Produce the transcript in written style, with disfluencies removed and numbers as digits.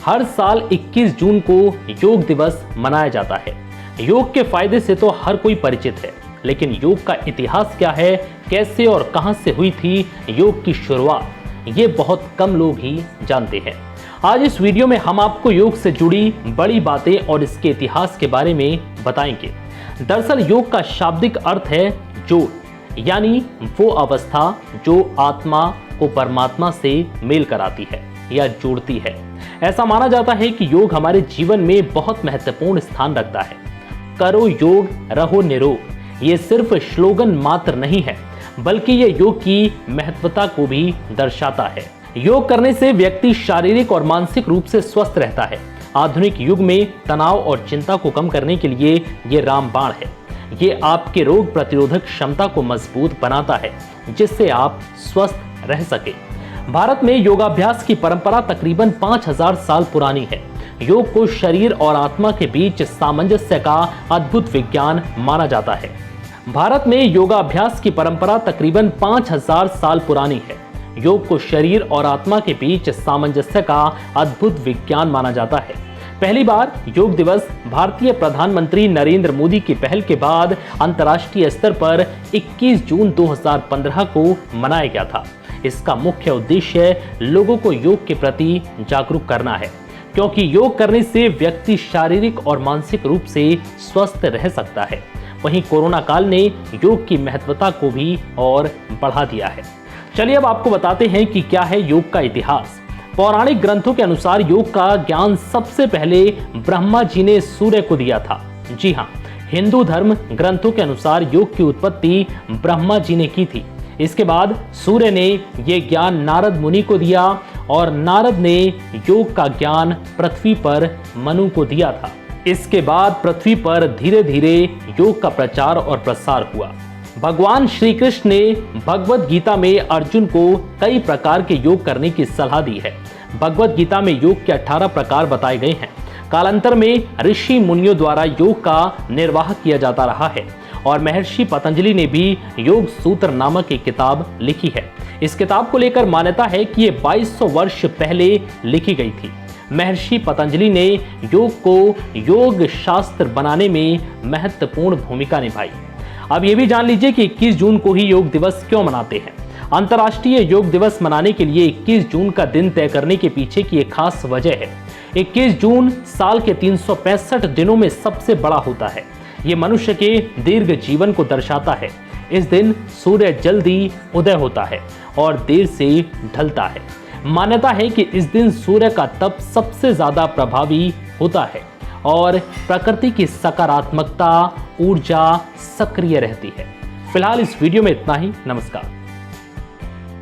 हर साल 21 जून को योग दिवस मनाया जाता है। योग के फायदे से तो हर कोई परिचित है, लेकिन योग का इतिहास क्या है, कैसे और कहां से हुई थी योग की शुरुआत, ये बहुत कम लोग ही जानते हैं। आज इस वीडियो में हम आपको योग से जुड़ी बड़ी बातें और इसके इतिहास के बारे में बताएंगे। दरअसल योग का शाब्दिक अर्थ है जोड़, यानी वो अवस्था जो आत्मा को परमात्मा से मेल कराती है या जोड़ती है। ऐसा माना जाता है कि योग हमारे जीवन में बहुत महत्वपूर्ण स्थान रखता है। करो योग, रहो निरोग, ये सिर्फ स्लोगन मात्र नहीं है, बल्कि ये योग की महत्वता को भी दर्शाता है। योग करने से व्यक्ति शारीरिक और मानसिक रूप से स्वस्थ रहता है। आधुनिक युग में तनाव और चिंता को कम करने के लिए ये रामबाण है। ये आपके रोग प्रतिरोधक क्षमता को मजबूत बनाता है, जिससे आप स्वस्थ रह सके। भारत में योगाभ्यास की परंपरा तकरीबन 5000 साल पुरानी है। योग को शरीर और आत्मा के बीच सामंजस्य का अद्भुत विज्ञान माना जाता है। भारत में योगाभ्यास की परंपरा तकरीबन 5000 साल पुरानी है। योग को शरीर और आत्मा के बीच सामंजस्य का अद्भुत विज्ञान माना जाता है। पहली बार योग दिवस भारतीय प्रधानमंत्री नरेंद्र मोदी की पहल के बाद अंतर्राष्ट्रीय स्तर पर 21 जून 2015 को मनाया गया था। इसका मुख्य उद्देश्य लोगों को योग के प्रति जागरूक करना है, क्योंकि योग करने से व्यक्ति शारीरिक और मानसिक रूप से स्वस्थ रह सकता है। वहीं कोरोना काल ने योग की महत्वता को भी और बढ़ा दिया है। चलिए अब आपको बताते हैं कि क्या है योग का इतिहास। पौराणिक ग्रंथों के अनुसार योग का ज्ञान सबसे पहले ब्रह्मा जी ने सूर्य को दिया था। जी हाँ, हिंदू धर्म ग्रंथों के अनुसार योग की उत्पत्ति ब्रह्मा जी ने की थी। इसके बाद सूर्य ने यह ज्ञान नारद मुनि को दिया और नारद ने योग का ज्ञान पृथ्वी पर मनु को दिया था। इसके बाद पृथ्वी पर धीरे धीरे योग का प्रचार और प्रसार हुआ। भगवान श्री कृष्ण ने भगवत गीता में अर्जुन को कई प्रकार के योग करने की सलाह दी है। भगवत गीता में योग के 18 प्रकार बताए गए हैं। कालांतर में ऋषि मुनियों द्वारा योग का निर्वाह किया जाता रहा है और महर्षि पतंजलि ने भी योग सूत्र नामक एक किताब लिखी है। इस किताब को लेकर मान्यता है कि ये 2200 वर्ष पहले लिखी गई थी। महर्षि पतंजलि ने योग को योग शास्त्र बनाने में महत्वपूर्ण भूमिका निभाई। अब ये भी जान लीजिए कि 21 जून को ही योग दिवस क्यों मनाते हैं। अंतर्राष्ट्रीय योग दिवस मनाने के लिए 21 जून का दिन तय करने के पीछे की एक खास वजह है। 21 जून साल के 365 दिनों में सबसे बड़ा होता है। ये मनुष्य के दीर्घ जीवन को दर्शाता है। इस दिन सूर्य जल्दी उदय होता है और देर से ढलता है। मान्यता है कि इस दिन सूर्य का तप सबसे ज्यादा प्रभावी होता है और प्रकृति की सकारात्मकता, ऊर्जा सक्रिय रहती है। फिलहाल इस वीडियो में इतना ही। नमस्कार।